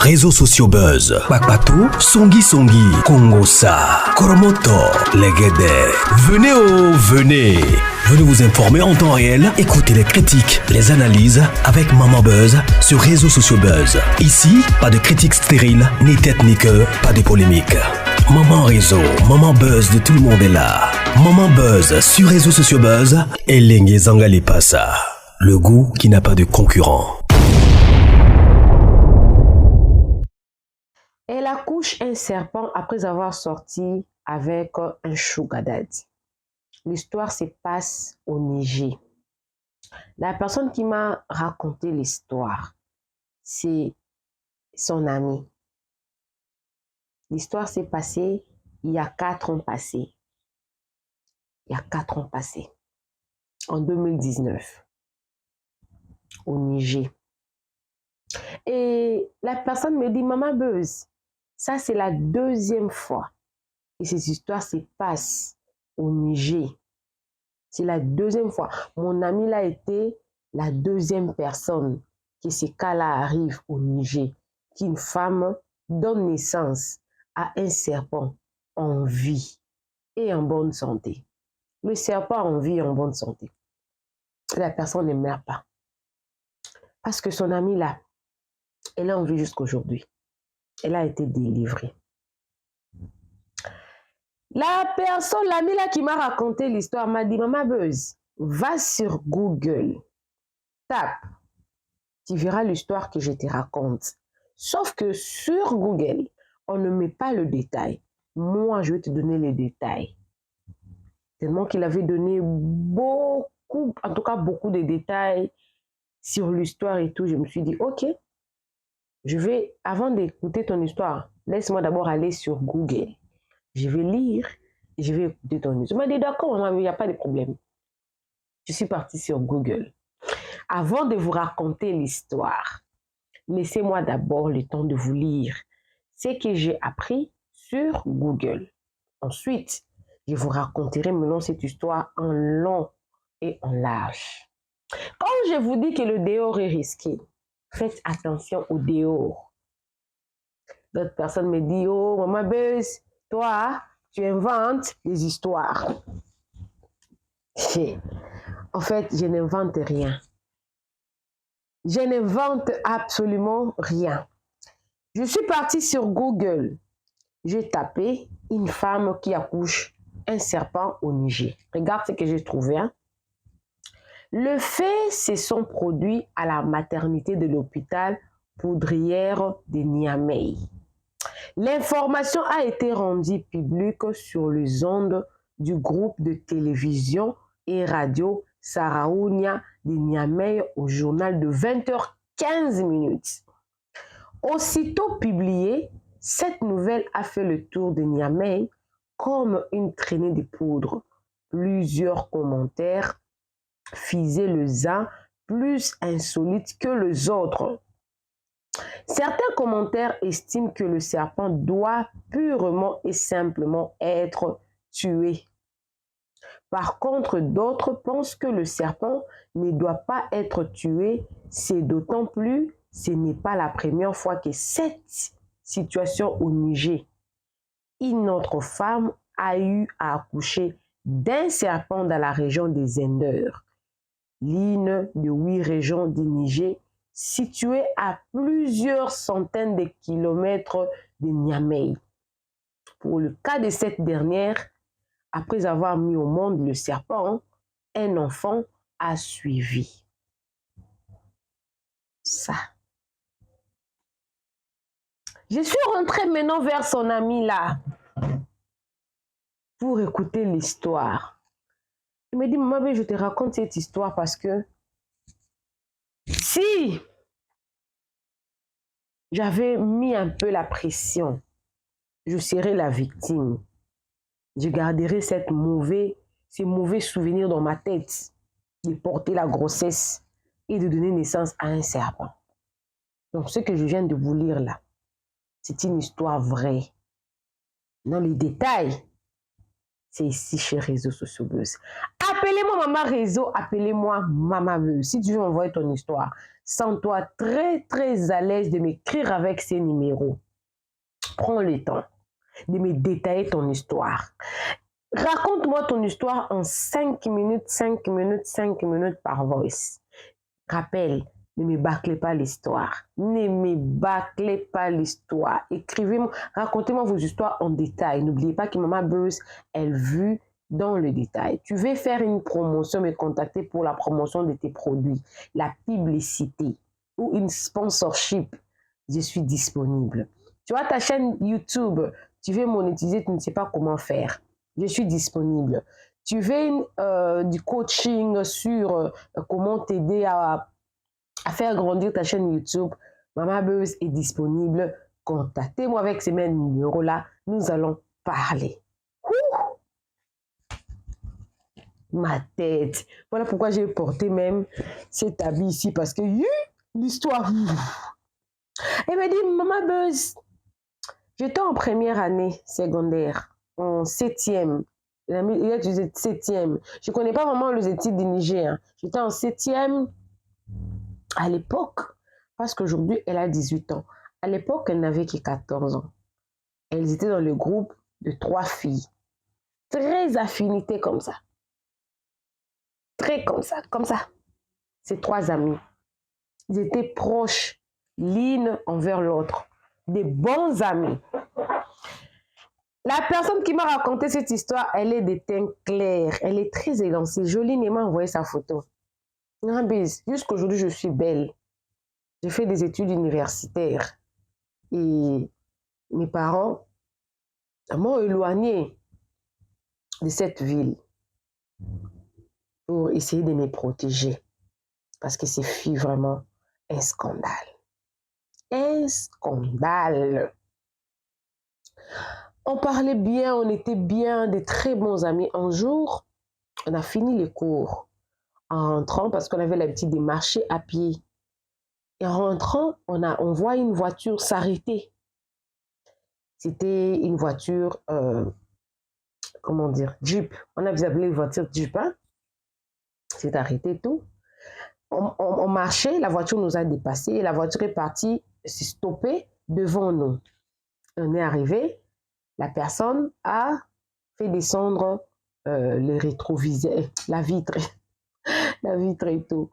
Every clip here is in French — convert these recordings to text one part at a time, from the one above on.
réseaux sociaux buzz. Bakpatou, Songi Songi, Kongosa, Koromoto, Legede. Venez. Venez vous informer en temps réel. Écoutez les critiques, les analyses avec Maman Buzz sur réseaux sociaux buzz. Ici, pas de critiques stériles, ni tête ni queue, pas de polémique. Maman réseau, Maman Buzz de tout le monde est là. Maman Buzz sur réseaux sociaux buzz. Et Lengue Zangali Passa. Le goût qui n'a pas de concurrent. Elle accouche un serpent après avoir sorti avec un sugar daddy. L'histoire se passe au Niger. La personne qui m'a raconté l'histoire, c'est son ami. L'histoire s'est passée il y a 4 ans passés. En 2019, au Niger. Et la personne me dit, Maman Buzz, ça c'est la 2e fois que ces histoires se passent au Niger. C'est la 2e fois. Mon ami l'a été la 2e personne que ces cas-là arrivent au Niger, qu'une femme donne naissance à un serpent en vie et en bonne santé. Le serpent en vie et en bonne santé. La personne ne meurt pas. Parce que son ami là, elle est en vie jusqu'aujourd'hui. Elle a été délivrée. La personne, l'ami là qui m'a raconté l'histoire m'a dit, Maman Buzz, va sur Google, tape, tu verras l'histoire que je te raconte. Sauf que sur Google, on ne met pas le détail. Moi, je vais te donner les détails. Tellement qu'il avait donné beaucoup, en tout cas beaucoup de détails sur l'histoire et tout, je me suis dit, ok, avant d'écouter ton histoire, laisse-moi d'abord aller sur Google. Je vais lire et je vais écouter ton histoire. Je m'a dit, d'accord, maman, il n'y a pas de problème. Je suis partie sur Google. Avant de vous raconter l'histoire, laissez-moi d'abord le temps de vous lire ce que j'ai appris sur Google. Ensuite, je vous raconterai maintenant cette histoire en long et en large. Quand je vous dis que le dehors est risqué, faites attention au dehors. D'autres personnes me disent, oh, Maman Buzz, toi, tu inventes des histoires. En fait, je n'invente rien. Je n'invente absolument rien. Je suis partie sur Google. J'ai tapé une femme qui accouche un serpent au Niger. Regarde ce que j'ai trouvé. Hein? Le fait se sont produits à la maternité de l'hôpital Poudrière de Niamey. L'information a été rendue publique sur les ondes du groupe de télévision et radio Saraounia de Niamey au journal de 20h15. Aussitôt publiée, cette nouvelle a fait le tour de Niamey comme une traînée de poudre. Plusieurs commentaires faisaient les uns plus insolites que les autres. Certains commentaires estiment que le serpent doit purement et simplement être tué. Par contre, d'autres pensent que le serpent ne doit pas être tué. C'est d'autant plus, ce n'est pas la première fois que cette situation au Niger. Une autre femme a eu à accoucher d'un serpent dans la région des Zender, l'une de 8 régions du Niger, située à plusieurs centaines de kilomètres de Niamey. Pour le cas de cette dernière, après avoir mis au monde le serpent, un enfant a suivi. Ça. Je suis rentrée maintenant vers son ami là pour écouter l'histoire. Il me dit, Maman, je te raconte cette histoire parce que si j'avais mis un peu la pression, je serais la victime. Je garderai ces mauvais souvenirs dans ma tête de porter la grossesse et de donner naissance à un serpent. Donc, ce que je viens de vous lire là, c'est une histoire vraie. Dans les détails, c'est ici chez Réseaux Sociaux Buzz. Appelez-moi Maman Réseau, appelez-moi Maman Buzz. Si tu veux envoyer ton histoire, sens-toi très, très à l'aise de m'écrire avec ces numéros. Prends le temps de me détailler ton histoire. Raconte-moi ton histoire en 5 minutes, 5 minutes, 5 minutes par voice. Rappel, ne me bâclez pas l'histoire. Ne me bâclez pas l'histoire. Écrivez-moi, racontez-moi vos histoires en détail. N'oubliez pas que Maman Buzz, elle vit dans le détail. Tu veux faire une promotion, me contacter pour la promotion de tes produits, la publicité ou une sponsorship. Je suis disponible. Tu vois ta chaîne YouTube, tu veux monétiser, tu ne sais pas comment faire. Je suis disponible. Tu veux du coaching sur comment t'aider à faire grandir ta chaîne YouTube, Maman Buzz est disponible. Contactez-moi avec ces mêmes numéros-là. Nous allons parler. Ma tête. Voilà pourquoi j'ai porté même cet habit ici, parce que l'histoire. Elle m'a dit, Maman Buzz, j'étais en première année secondaire, en 7e. Il a utilisé 7e. Je ne connais pas vraiment les études du Niger. J'étais en 7e à l'époque, parce qu'aujourd'hui, elle a 18 ans. À l'époque, elle n'avait que 14 ans. Elles étaient dans le groupe de 3 filles. Très affinités comme ça. Très comme ça, comme ça. Ces 3 amies. Ils étaient proches l'une envers l'autre. Des bons amis. La personne qui m'a raconté cette histoire, elle est de teint clair. Elle est très élancée, jolie. Elle m'a envoyé sa photo. Jusqu'aujourd'hui, je suis belle. J'ai fait des études universitaires. Et mes parents m'ont éloignée de cette ville pour essayer de me protéger. Parce que c'est fut vraiment un scandale. Un scandale. On parlait bien, on était bien, des très bons amis. Un jour, on a fini les cours en rentrant parce qu'on avait l'habitude de marcher à pied. Et en rentrant, on voit une voiture s'arrêter. C'était une voiture, comment dire, Jeep. On avait appelé une voiture Jeep. Hein? C'est arrêté tout. On marchait, la voiture nous a dépassés et la voiture est partie s'est stoppée devant nous. On est arrivé, la personne a fait descendre le rétroviseur, la vitre et tout,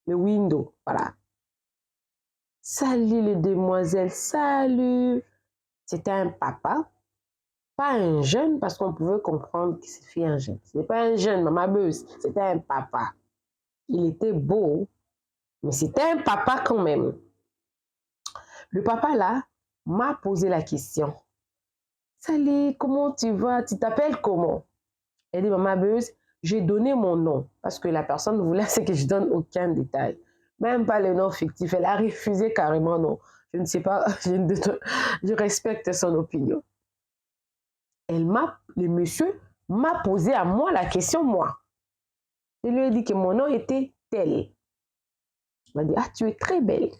le window, voilà. Salut les demoiselles, salut. C'était un papa, pas un jeune, parce qu'on pouvait comprendre que c'était un jeune. Ce n'est pas un jeune, Maman Buzz, c'était un papa. Il était beau, mais c'était un papa quand même. Le papa là m'a posé la question. Salut, comment tu vas? Tu t'appelles comment? Elle dit, Maman Buzz, j'ai donné mon nom parce que la personne voulait que je donne aucun détail. Même pas le nom fictif. Elle a refusé carrément, non. Je ne sais pas, je respecte son opinion. Le monsieur m'a posé à moi la question, moi. Je lui ai dit que mon nom était tel. Il m'a dit, ah, tu es très belle.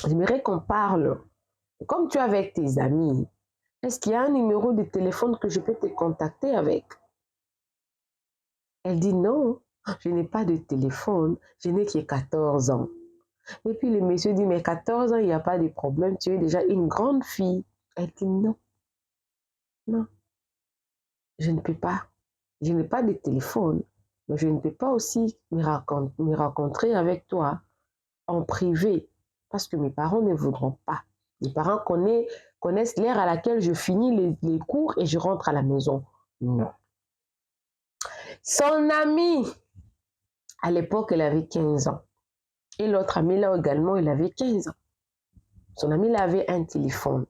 J'aimerais qu'on parle. Comme tu es avec tes amis, est-ce qu'il y a un numéro de téléphone que je peux te contacter avec? Elle dit non, je n'ai pas de téléphone, je n'ai que 14 ans. Et puis le monsieur dit, mais 14 ans, il n'y a pas de problème, tu es déjà une grande fille. Elle dit non, non, je ne peux pas. Je n'ai pas de téléphone, mais je ne peux pas aussi me rencontrer avec toi en privé parce que mes parents ne voudront pas. Mes parents connaissent l'heure à laquelle je finis les cours et je rentre à la maison. Non. Son amie, à l'époque, elle avait 15 ans. Et l'autre ami là également, il avait 15 ans. Son ami là avait un téléphone.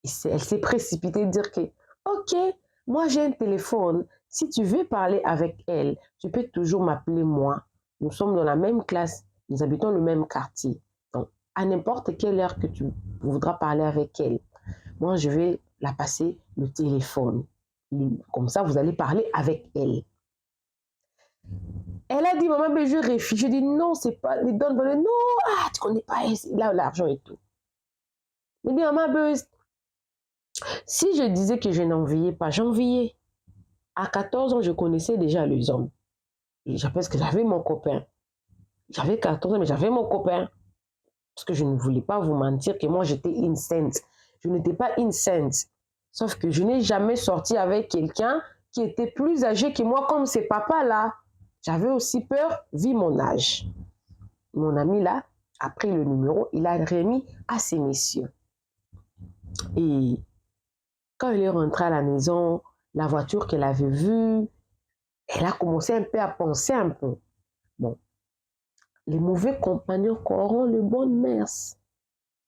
Elle s'est précipitée de dire que, ok, moi j'ai un téléphone. Si tu veux parler avec elle, tu peux toujours m'appeler moi. Nous sommes dans la même classe, nous habitons le même quartier. Donc, à n'importe quelle heure que tu voudras parler avec elle, moi je vais la passer le téléphone. Comme ça, vous allez parler avec elle. Elle a dit, maman, mais je réfléchis. Je dis, non, c'est pas, les donne, non, ah, tu connais pas, là, l'argent et tout. Elle dit, maman, Si je disais que je n'enviais pas, j'enviais. À 14 ans, je connaissais déjà les hommes. Parce que j'avais mon copain. J'avais 14 ans, mais j'avais mon copain. Parce que je ne voulais pas vous mentir que moi, j'étais une sainte. Je n'étais pas une sainte. Sauf que je n'ai jamais sorti avec quelqu'un qui était plus âgé que moi, comme ces papas-là. J'avais aussi peur, vu mon âge. Mon ami là a pris le numéro, il a remis à ces messieurs. Et quand il est rentré à la maison, la voiture qu'elle avait vue, elle a commencé un peu à penser un peu. Bon, les mauvais compagnons corrompent les bonnes mœurs.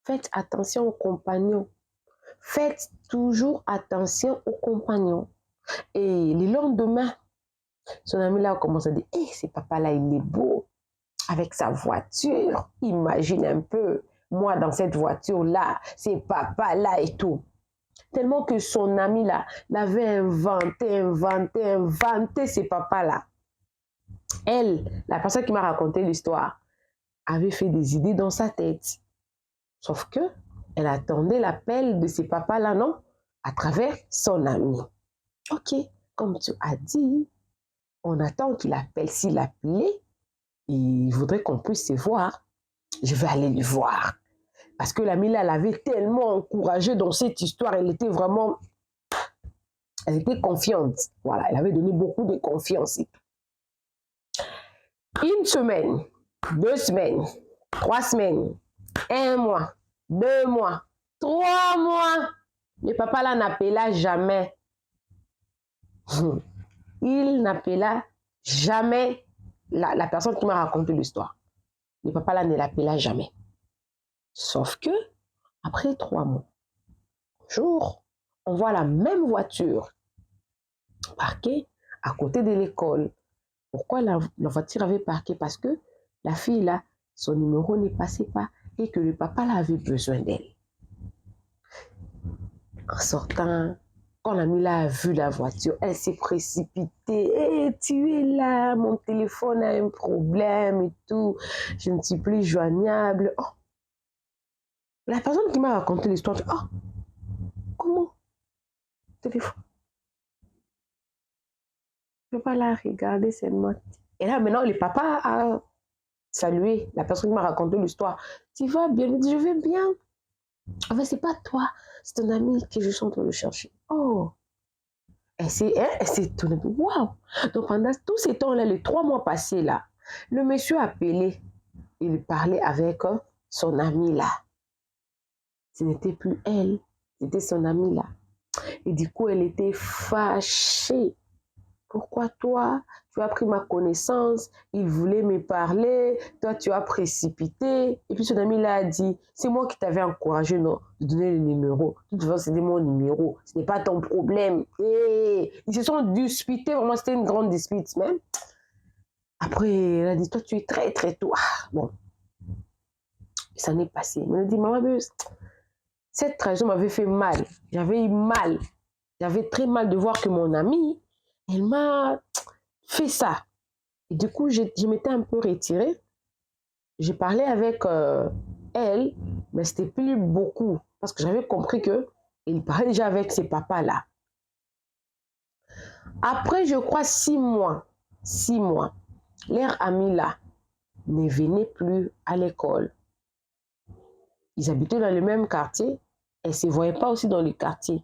Faites attention aux compagnons. Faites toujours attention aux compagnons. Et le lendemain, son ami là a commencé à dire, hey, ce papa-là, il est beau, avec sa voiture. Imagine un peu, moi dans cette voiture-là, ce papa-là et tout. Tellement que son ami là l'avait inventé ces papas-là. Elle, la personne qui m'a raconté l'histoire, avait fait des idées dans sa tête. Sauf que elle attendait l'appel de ces papas-là, non? À travers son ami. Ok, comme tu as dit, on attend qu'il appelle. S'il appelait, il voudrait qu'on puisse se voir. Je vais aller le voir. Parce que l'amie là, elle avait tellement encouragé dans cette histoire. Elle était vraiment... Elle était confiante. Voilà, elle avait donné beaucoup de confiance. Une semaine, 2 semaines, 3 semaines, 1 mois, 2 mois, 3 mois. Le papa là n'appela jamais. Il n'appela jamais la personne qui m'a raconté l'histoire. Le papa là ne l'appela jamais. Sauf que, après 3 mois, un jour, on voit la même voiture parquée à côté de l'école. Pourquoi la voiture avait parqué? Parce que la fille là, son numéro ne passait pas et que le papa là avait besoin d'elle. En sortant, quand l'amie là a vu la voiture, elle s'est précipitée. Hey, tu es là, mon téléphone a un problème et tout. Je ne suis plus joignable. Oh. La personne qui m'a raconté l'histoire, oh, comment? Téléphone. Je ne peux pas la regarder seulement. Et là, maintenant, le papa a salué la personne qui m'a raconté l'histoire. Tu vas bien? Il dit, je vais bien. En fait, c'est pas toi, c'est ton ami que je suis en train de chercher. Oh! Elle s'est étonnée. Waouh! Donc, pendant tous ces temps-là, les 3 mois passés là, le monsieur a appelé. Il parlait avec son ami là. Ce n'était plus elle, c'était son ami là. Et du coup, elle était fâchée. Pourquoi toi, tu as pris ma connaissance, il voulait me parler, toi tu as précipité. Et puis son ami là a dit, c'est moi qui t'avais encouragé non, de donner le numéro. De toute façon, c'était mon numéro, ce n'est pas ton problème. Et ils se sont disputés, vraiment c'était une grande dispute même. Après, elle a dit, toi tu es très très tôt. Ah, bon, ça n'est passé. Mais elle a dit, maman, cette trahison m'avait fait mal. J'avais eu mal. J'avais très mal de voir que mon amie, elle m'a fait ça. Et du coup, je m'étais un peu retirée. J'ai parlé avec elle, mais c'était plus beaucoup. Parce que j'avais compris qu'il parlait déjà avec ses papas-là. Après, je crois 6 mois, leur ami-là ne venait plus à l'école. Ils habitaient dans le même quartier. Elle ne se voyait pas aussi dans le quartier.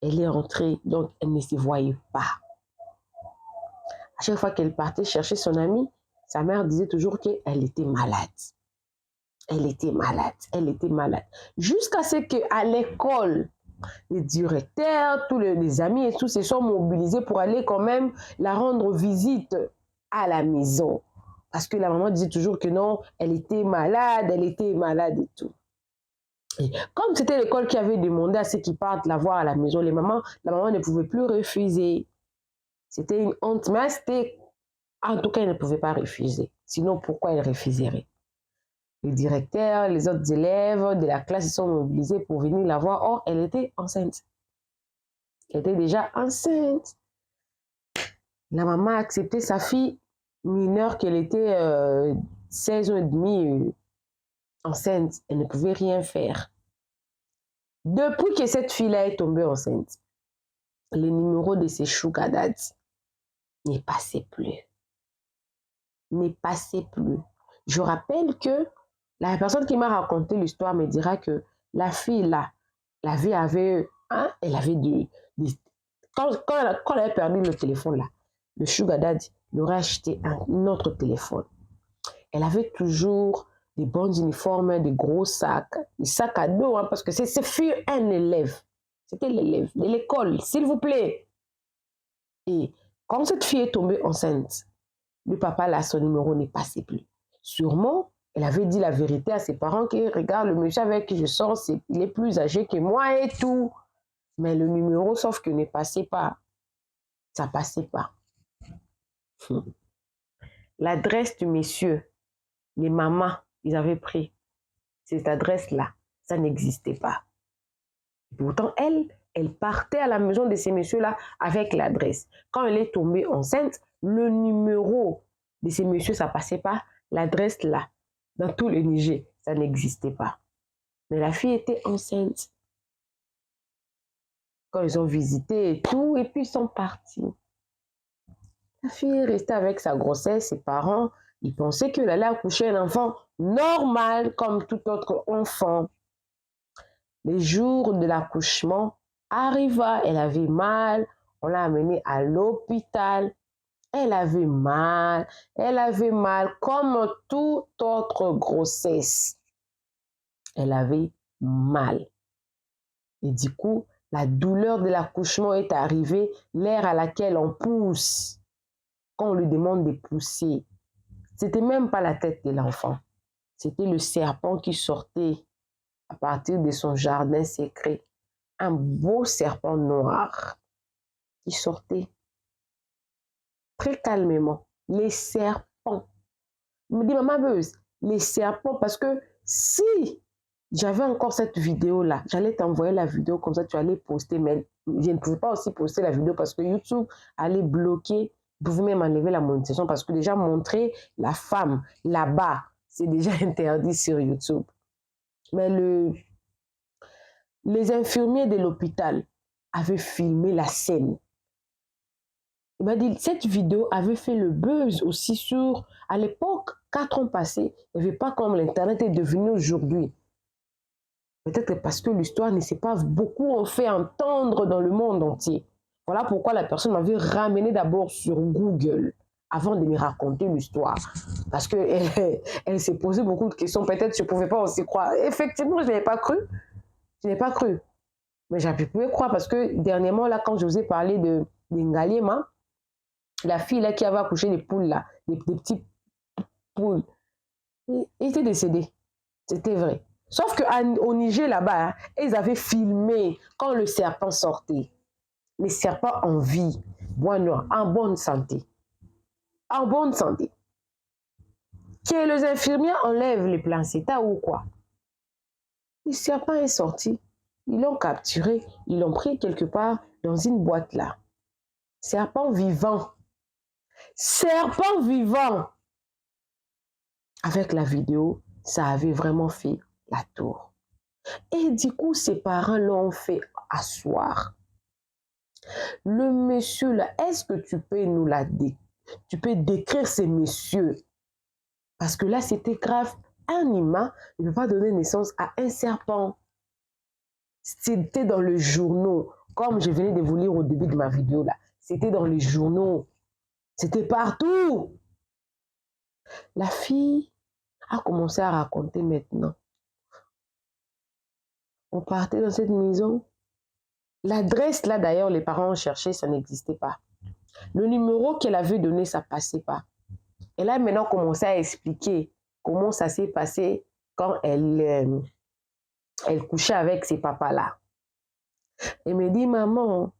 Elle est rentrée, donc elle ne se voyait pas. À chaque fois qu'elle partait chercher son amie, sa mère disait toujours qu'elle était malade. Elle était malade. Jusqu'à ce qu'à l'école, les directeurs, tous les amis et tout se sont mobilisés pour aller quand même la rendre visite à la maison. Parce que la maman disait toujours que non, elle était malade et tout. Et comme c'était l'école qui avait demandé à ceux qui partent la voir à la maison, la maman ne pouvait plus refuser. C'était une honte, mais c'était... En tout cas, elle ne pouvait pas refuser. Sinon, pourquoi elle refuserait? Les directeurs, les autres élèves de la classe se sont mobilisés pour venir la voir. Or, elle était enceinte. Elle était déjà enceinte. La maman a accepté sa fille mineure qu'elle était 16 ans et demi enceinte. Elle ne pouvait rien faire. Depuis que cette fille-là est tombée enceinte, le numéro de ses sugar daddy n'est passé plus. Je rappelle que la personne qui m'a raconté l'histoire me dira que la fille là, la vie avait, hein, elle avait quand elle a perdu le téléphone là, le sugar daddy lui aurait acheté un autre téléphone. Elle avait toujours des bons uniformes, des gros sacs, des sacs à dos, hein, parce que c'est fut un élève. C'était l'élève de l'école, s'il vous plaît. Et quand cette fille est tombée enceinte, le papa là, son numéro n'est passé plus. Sûrement, elle avait dit la vérité à ses parents que regarde, le monsieur avec qui je sors, il est plus âgé que moi et tout. Mais le numéro, sauf que ne passait pas. Ça passait pas. L'adresse du monsieur, les mamans, ils avaient pris cette adresse-là. Ça n'existait pas. Pourtant, elle partait à la maison de ces messieurs-là avec l'adresse. Quand elle est tombée enceinte, le numéro de ces messieurs, ça passait pas. L'adresse là, dans tout le Niger, ça n'existait pas. Mais la fille était enceinte. Quand ils ont visité et tout, et puis ils sont partis. La fille est restée avec sa grossesse, ses parents, ils pensaient qu'elle allait accoucher un enfant normal comme tout autre enfant. Le jour de l'accouchement arriva, elle avait mal, on l'a amenée à l'hôpital. Elle avait mal comme toute autre grossesse. Elle avait mal. Et du coup, la douleur de l'accouchement est arrivée, l'heure à laquelle on pousse. Quand on lui demande de pousser, c'était même pas la tête de l'enfant. C'était le serpent qui sortait à partir de son jardin secret. Un beau serpent noir qui sortait très calmement. Les serpents. Il me dit, maman Beuse, les serpents, parce que si j'avais encore cette vidéo-là, j'allais t'envoyer la vidéo, comme ça tu allais poster, mais je ne pouvais pas aussi poster la vidéo parce que YouTube allait bloquer, vous pouvez même enlever la monétisation parce que déjà montrer la femme là-bas, c'est déjà interdit sur YouTube. Mais les infirmiers de l'hôpital avaient filmé la scène. Il m'a dit, cette vidéo avait fait le buzz aussi sur, à l'époque, 4 ans passés, il n'y avait pas comme l'Internet est devenu aujourd'hui. Peut-être parce que l'histoire ne s'est pas beaucoup fait entendre dans le monde entier. Voilà pourquoi la personne m'avait ramené d'abord sur Google avant de me raconter l'histoire. Parce qu'elle s'est posé beaucoup de questions. Peut-être que je ne pouvais pas aussi croire. Effectivement, je n'avais pas cru. Je n'ai pas cru. Mais j'avais pu croire parce que dernièrement, là, quand je vous ai parlé de Ngaliema, la fille là qui avait accouché des poules là, des petites poules, il était décédé. C'était vrai. Sauf qu'au Niger là-bas, hein, ils avaient filmé quand le serpent sortait. Les serpents en vie, bois noir, en bonne santé. En bonne santé. Que les infirmiers enlèvent les plancetta ou quoi? Le serpent est sorti. Ils l'ont capturé. Ils l'ont pris quelque part dans une boîte là. Serpent vivant. Serpent vivant. Avec la vidéo, ça avait vraiment fait la tour. Et du coup, ses parents l'ont fait asseoir. Le monsieur là, est-ce que tu peux tu peux décrire ces messieurs? Parce que là, c'était grave. Un humain ne peut pas donner naissance à un serpent. C'était dans le journaux. Comme je venais de vous lire au début de ma vidéo là. C'était dans les journaux. C'était partout. La fille a commencé à raconter maintenant. On partait dans cette maison. L'adresse là d'ailleurs, les parents ont cherché, ça n'existait pas. Le numéro qu'elle avait donné, ça ne passait pas. Elle a maintenant commencé à expliquer comment ça s'est passé quand elle couchait avec ses papas-là. Elle me dit, maman,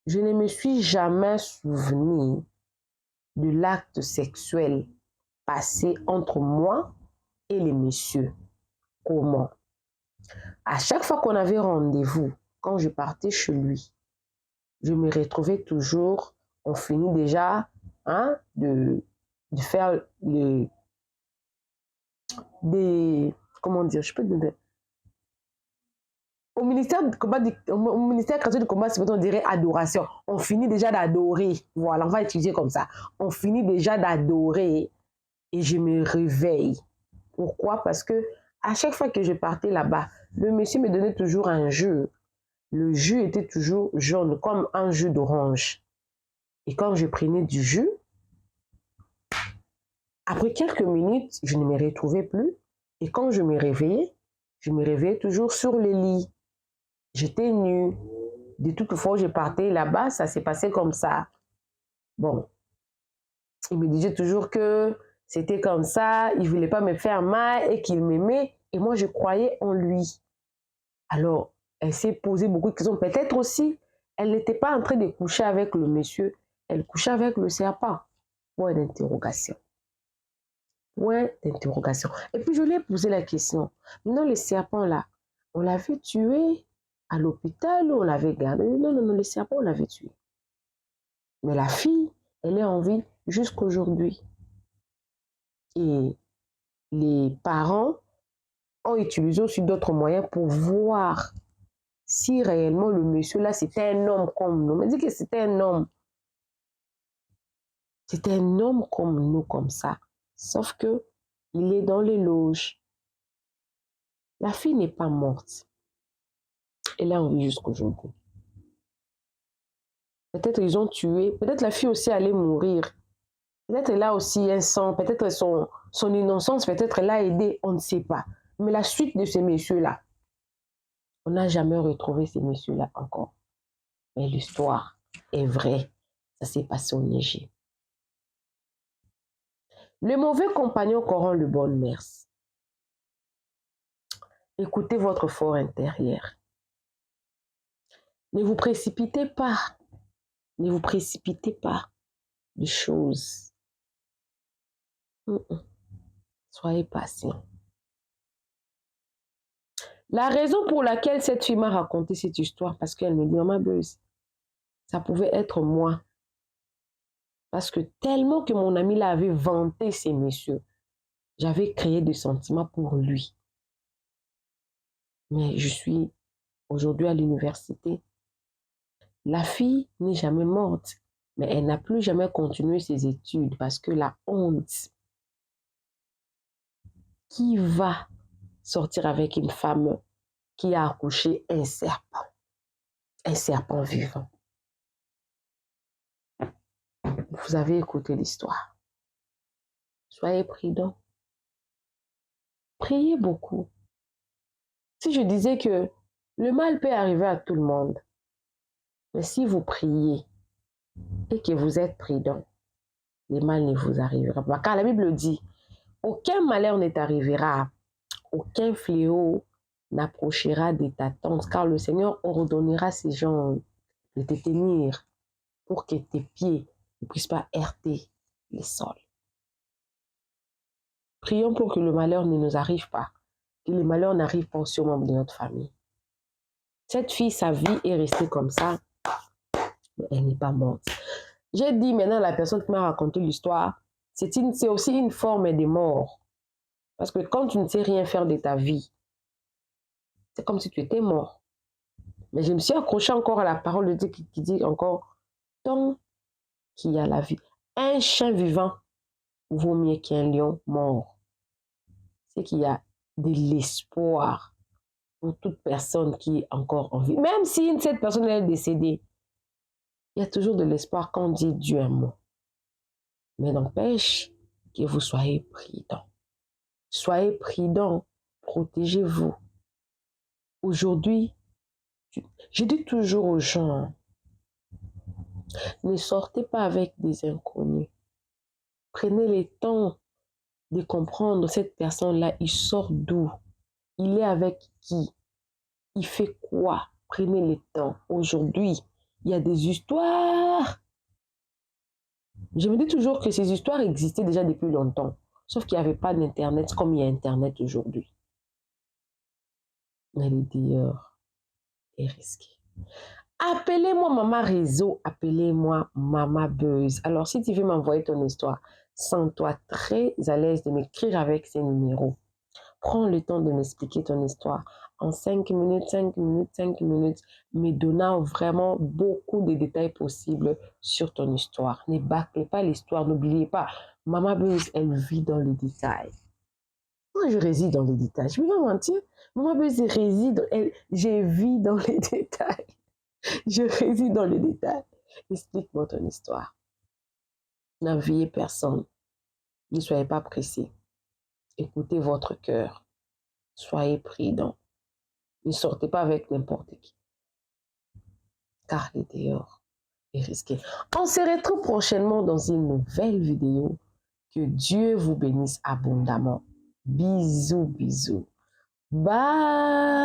je ne me suis jamais souvenu de l'acte sexuel passé entre moi et les messieurs. Comment? À chaque fois qu'on avait rendez-vous, quand je partais chez lui, je me retrouvais toujours, on finit déjà hein, de faire comment dire, je peux te dire, au ministère catholique du combat, on dirait adoration. On finit déjà d'adorer. Voilà, on va utiliser comme ça. On finit déjà d'adorer et je me réveille. Pourquoi? Parce que à chaque fois que je partais là-bas, le monsieur me donnait toujours un jus. Le jus était toujours jaune, comme un jus d'orange. Et quand je prenais du jus, après quelques minutes, je ne me retrouvais plus. Et quand je me réveillais toujours sur le lit. J'étais nue. De toute fois où je partais là-bas, ça s'est passé comme ça. Bon, il me disait toujours que c'était comme ça, il ne voulait pas me faire mal et qu'il m'aimait. Et moi, je croyais en lui. Alors, elle s'est posé beaucoup de questions. Peut-être aussi, elle n'était pas en train de coucher avec le monsieur. Elle couchait avec le serpent. Point d'interrogation. Point d'interrogation. Et puis, je lui ai posé la question. Maintenant, le serpent là, on l'avait tué à l'hôpital ou on l'avait gardé? Non, le serpent, on l'avait tué. Mais la fille, elle est en vie jusqu'aujourd'hui. Et les parents ont utilisé aussi d'autres moyens pour voir si réellement le monsieur là, c'était un homme comme nous. On m'a dit que c'était un homme. C'était un homme comme nous, comme ça. Sauf que il est dans les loges. La fille n'est pas morte. Elle est en vie jusqu'aujourd'hui. Peut-être ils ont tué. Peut-être la fille aussi allait mourir. Peut-être elle a aussi un sang. Peut-être son innocence, peut-être elle a aidé. On ne sait pas. Mais la suite de ces messieurs-là, on n'a jamais retrouvé ces messieurs-là encore. Mais l'histoire est vraie. Ça s'est passé au Niger. Le mauvais compagnon corrompt le bon mœurs. Écoutez votre fort intérieur. Ne vous précipitez pas. Ne vous précipitez pas de choses. Soyez patient. La raison pour laquelle cette fille m'a raconté cette histoire, parce qu'elle me dit, maman Beuse, ça pouvait être moi. Parce que tellement que mon ami l'avait vanté, ces messieurs, j'avais créé des sentiments pour lui. Mais je suis aujourd'hui à l'université. La fille n'est jamais morte, mais elle n'a plus jamais continué ses études parce que la honte. Qui va sortir avec une femme qui a accouché un serpent vivant? Vous avez écouté l'histoire. Soyez prudents. Priez beaucoup. Si je disais que le mal peut arriver à tout le monde, mais si vous priez et que vous êtes prudent, le mal ne vous arrivera pas. Car la Bible dit, aucun malheur ne t'arrivera, aucun fléau n'approchera de ta tente, car le Seigneur ordonnera ces gens de te tenir pour que tes pieds ne puissent pas heurter le sol. Prions pour que le malheur ne nous arrive pas, que le malheur n'arrive pas aux membres de notre famille. Cette fille, sa vie est restée comme ça, mais elle n'est pas morte. J'ai dit maintenant à la personne qui m'a raconté l'histoire, c'est aussi une forme de mort. Parce que quand tu ne sais rien faire de ta vie, c'est comme si tu étais mort. Mais je me suis accrochée encore à la parole de Dieu qui dit encore, tant qu'il y a la vie, un chien vivant vaut mieux qu'un lion mort. C'est qu'il y a de l'espoir pour toute personne qui est encore en vie. Même si cette personne est décédée, il y a toujours de l'espoir quand on dit Dieu un mot. Mais n'empêche que vous soyez prudents. Soyez prudents, protégez-vous. Aujourd'hui, je dis toujours aux gens, ne sortez pas avec des inconnus. Prenez le temps de comprendre cette personne-là, il sort d'où, il est avec qui, il fait quoi. Prenez le temps. Aujourd'hui, il y a des histoires. Je me dis toujours que ces histoires existaient déjà depuis longtemps, sauf qu'il n'y avait pas d'Internet comme il y a Internet aujourd'hui. Mais le dehors est risqué. Appelez-moi Maman Réseau, appelez-moi Maman Buzz. Alors, si tu veux m'envoyer ton histoire, sens-toi très à l'aise de m'écrire avec ces numéros. Prends le temps de m'expliquer ton histoire. en 5 minutes, 5 minutes, 5 minutes, mais donnant vraiment beaucoup de détails possibles sur ton histoire. Ne bâclez pas l'histoire, n'oubliez pas. Maman Buzz, elle vit dans les détails. Moi, je réside dans les détails. Je ne vais pas mentir. Maman Buzz réside, je vis dans les détails. Je réside dans les détails. Explique-moi ton histoire. N'enviez personne. Ne soyez pas pressés. Écoutez votre cœur. Soyez prudents. Ne sortez pas avec n'importe qui. Car les dehors est risqué. On se retrouve prochainement dans une nouvelle vidéo. Que Dieu vous bénisse abondamment. Bisous, bisous. Bye.